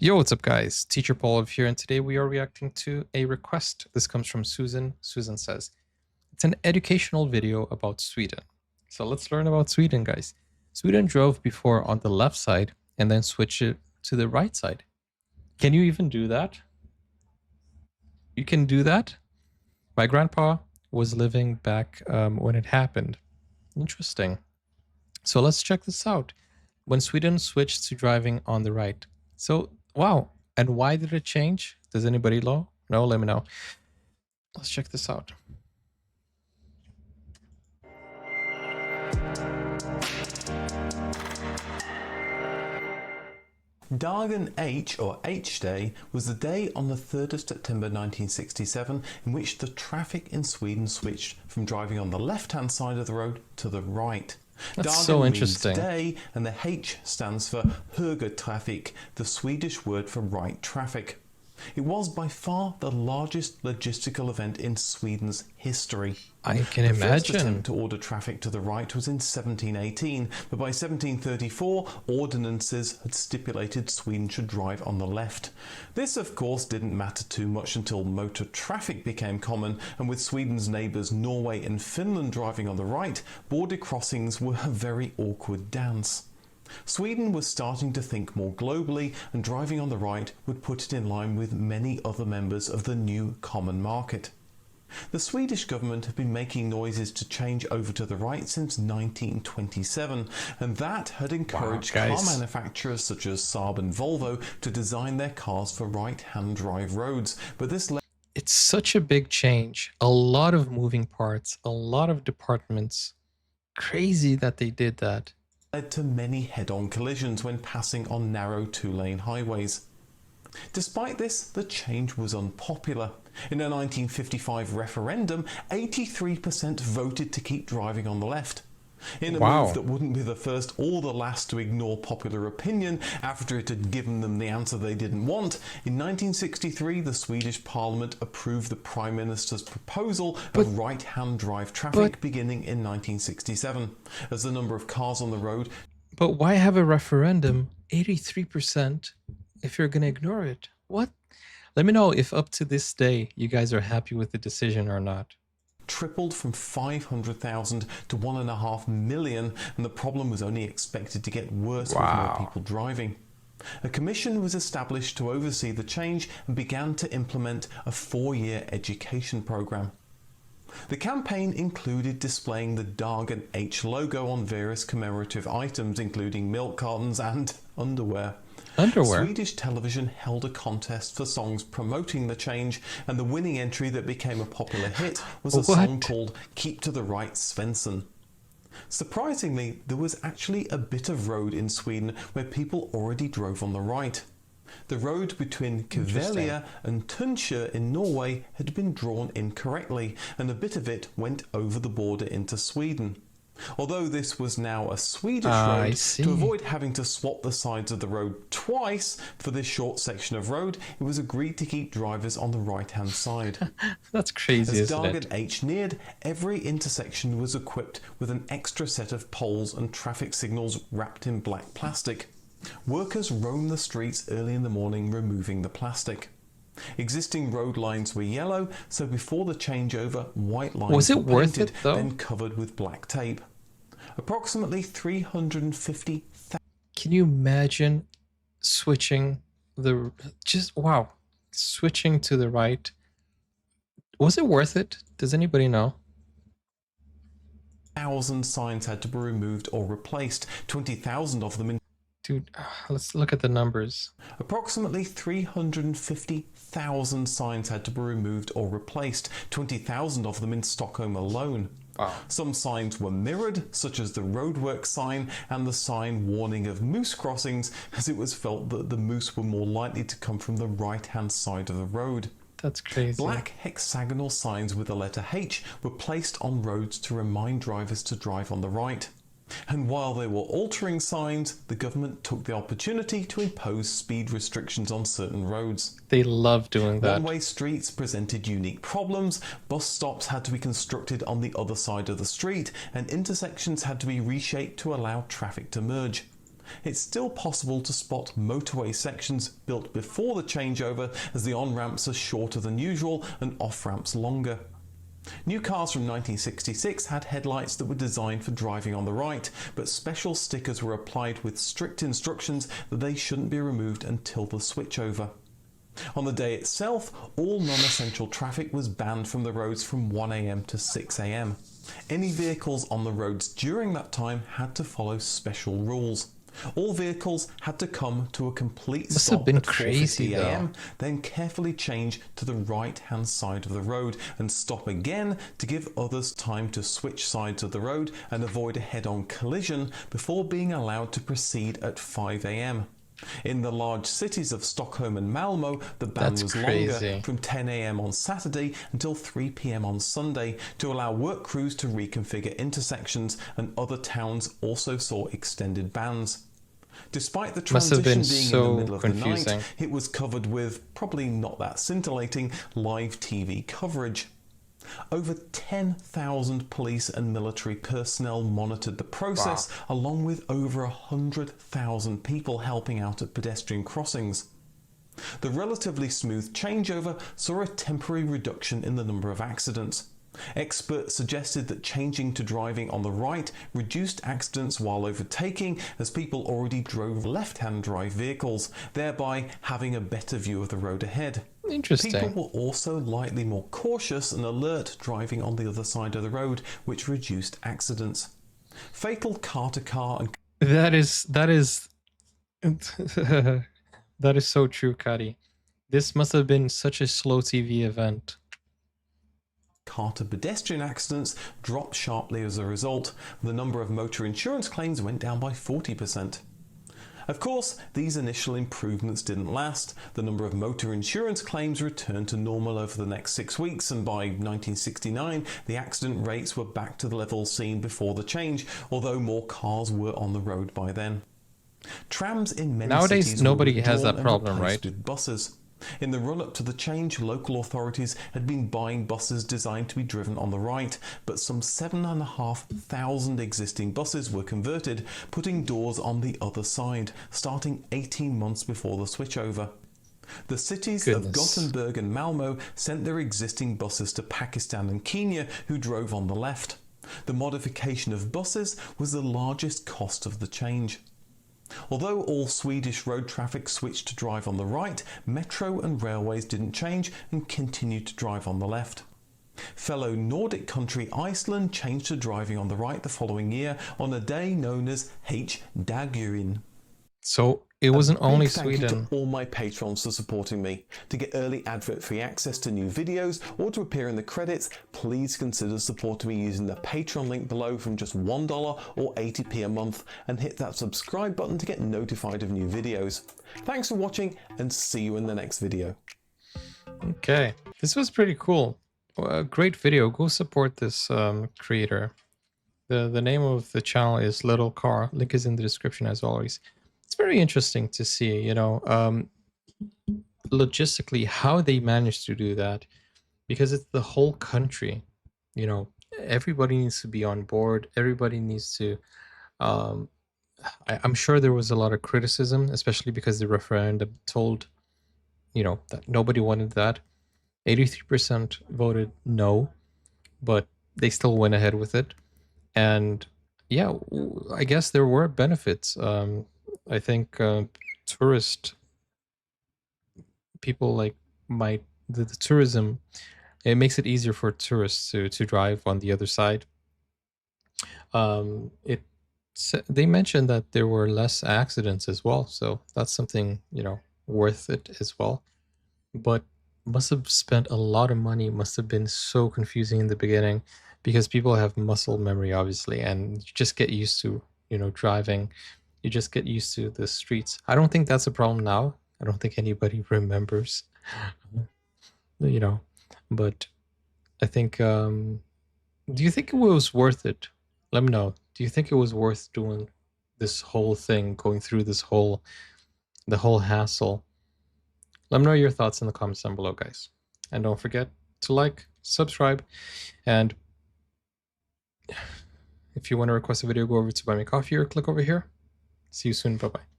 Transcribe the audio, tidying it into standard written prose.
Yo, what's up guys? Teacher Paul here, and today we are reacting to a request. This comes from Susan. Susan says, it's an educational video about Sweden. So let's learn about Sweden, guys. Sweden drove before on the left side and then switched it to the right side. Can you even do that? You can do that? My grandpa was living back when it happened. Interesting. So let's check this out. When Sweden switched to driving on the right. So, wow. And why did it change? Does anybody know? No, let me know. Let's check this out. Dagen H, or H-Day, was the day on the 3rd of September 1967 in which the traffic in Sweden switched from driving on the left-hand side of the road to the right. That's Dagen so means interesting. day, and the H stands for Högertrafik, the Swedish word for right traffic. It was by far the largest logistical event in Sweden's history. I can The first imagine. attempt to order traffic to the right was in 1718, but by 1734 ordinances had stipulated Sweden should drive on the left. This of course didn't matter too much until motor traffic became common, and with Sweden's neighbours Norway and Finland driving on the right, border crossings were a very awkward dance. Sweden was starting to think more globally, and driving on the right would put it in line with many other members of the new common market. The Swedish government had been making noises to change over to the right since 1927, and that had encouraged car manufacturers such as Saab and Volvo to design their cars for right-hand drive roads. But this It's such a big change. A lot of moving parts, a lot of departments. Crazy that they did that. led to many head-on collisions when passing on narrow two-lane highways. Despite this, the change was unpopular. In a 1955 referendum, 83% voted to keep driving on the left. In a move that wouldn't be the first or the last to ignore popular opinion after it had given them the answer they didn't want, in 1963 the Swedish Parliament approved the Prime Minister's proposal of right-hand drive traffic beginning in 1967. As the number of cars on the road... But why have a referendum 83% if you're going to ignore it? What? Let me know if up to this day you guys are happy with the decision or not. Tripled from 500,000 to 1.5 million, and the problem was only expected to get worse with more people driving. A commission was established to oversee the change and began to implement a 4-year education program. The campaign included displaying the Dagen H logo on various commemorative items, including milk cartons and underwear. Swedish television held a contest for songs promoting the change, and the winning entry that became a popular hit was a song called Keep to the Right Svensson. Surprisingly, there was actually a bit of road in Sweden where people already drove on the right. The road between Kvelia and Tunsjö in Norway had been drawn incorrectly, and a bit of it went over the border into Sweden. Although this was now a Swedish road, to avoid having to swap the sides of the road twice for this short section of road, it was agreed to keep drivers on the right-hand side. That's crazy, isn't it? As Dagen H neared, every intersection was equipped with an extra set of poles and traffic signals wrapped in black plastic. Workers roamed the streets early in the morning removing the plastic. Existing road lines were yellow, so before the changeover, white lines were painted, then covered with black tape. Approximately 350,000. Can you imagine switching switching to the right? Was it worth it? Does anybody know? 1,000 signs had to be removed or replaced, 20,000 of them in... Dude, let's look at the numbers. Approximately 350,000 signs had to be removed or replaced, 20,000 of them in Stockholm alone. Some signs were mirrored, such as the roadwork sign and the sign warning of moose crossings, as it was felt that the moose were more likely to come from the right-hand side of the road. That's crazy. Black hexagonal signs with the letter H were placed on roads to remind drivers to drive on the right. And while they were altering signs, the government took the opportunity to impose speed restrictions on certain roads. They love doing that. One-way streets presented unique problems, bus stops had to be constructed on the other side of the street, and intersections had to be reshaped to allow traffic to merge. It's still possible to spot motorway sections built before the changeover, as the on-ramps are shorter than usual and off-ramps longer. New cars from 1966 had headlights that were designed for driving on the right, but special stickers were applied with strict instructions that they shouldn't be removed until the switchover. On the day itself, all non-essential traffic was banned from the roads from 1 AM to 6 AM. Any vehicles on the roads during that time had to follow special rules. All vehicles had to come to a complete Must stop have been at crazy 4:50 though. AM, then carefully change to the right-hand side of the road and stop again to give others time to switch sides of the road and avoid a head-on collision before being allowed to proceed at 5 AM. In the large cities of Stockholm and Malmo, the ban was longer, from 10 AM on Saturday until 3 PM on Sunday, to allow work crews to reconfigure intersections, and other towns also saw extended bans. Despite the transition being so in the middle of confusing. the night, it was covered with, probably not that scintillating, live TV coverage. Over 10,000 police and military personnel monitored the process, along with over 100,000 people helping out at pedestrian crossings. The relatively smooth changeover saw a temporary reduction in the number of accidents. Experts suggested that changing to driving on the right reduced accidents while overtaking, as people already drove left-hand drive vehicles, thereby having a better view of the road ahead. Interesting. People were also lightly more cautious and alert driving on the other side of the road, which reduced accidents. Fatal car-to-car and That is that is so true, Kari. This must have been such a slow TV event. car-to-pedestrian accidents dropped sharply as a result. The number of motor insurance claims went down by 40%. Of course, these initial improvements didn't last. The number of motor insurance claims returned to normal over the next 6 weeks, and by 1969, the accident rates were back to the levels seen before the change, although more cars were on the road by then. Trams in many Nowadays, cities nobody were has that withdrawn and problem, replaced right? with buses. In the run-up to the change, local authorities had been buying buses designed to be driven on the right, but some 7,500 existing buses were converted, putting doors on the other side, starting 18 months before the switchover. The cities of Gothenburg and Malmo sent their existing buses to Pakistan and Kenya, who drove on the left. The modification of buses was the largest cost of the change. Although all Swedish road traffic switched to drive on the right, metro and railways didn't change and continued to drive on the left. Fellow Nordic country Iceland changed to driving on the right the following year on a day known as H-Dagurin. So it wasn't only Thank you Sweden. to all my patrons for supporting me. To get early advert-free access to new videos or to appear in the credits, please consider supporting me using the Patreon link below from just $1 or 80p a month, and hit that subscribe button to get notified of new videos. Thanks for watching, and see you in the next video. Okay, this was pretty cool. Great video. Go support this creator. The name of the channel is Little Car. Link is in the description as always. It's very interesting to see, you know, logistically how they managed to do that, because it's the whole country. You know, everybody needs to be on board. Everybody needs to. I'm sure there was a lot of criticism, especially because the referendum told, you know, that nobody wanted that. 83% voted no, but they still went ahead with it. And yeah, I guess there were benefits. I think tourist people like the tourism, it makes it easier for tourists to drive on the other side. They mentioned that there were less accidents as well, so that's something, you know, worth it as well. But must have spent a lot of money, must have been so confusing in the beginning, because people have muscle memory, obviously, and you just get used to, you know, driving. You just get used to the streets. I don't think that's a problem now. I don't think anybody remembers, you know, but I think, do you think it was worth it? Let me know. Do you think it was worth doing this whole thing, going through the whole hassle? Let me know your thoughts in the comments down below, guys. And don't forget to like, subscribe, and if you want to request a video, go over to Buy Me Coffee or click over here. See you soon. Bye bye.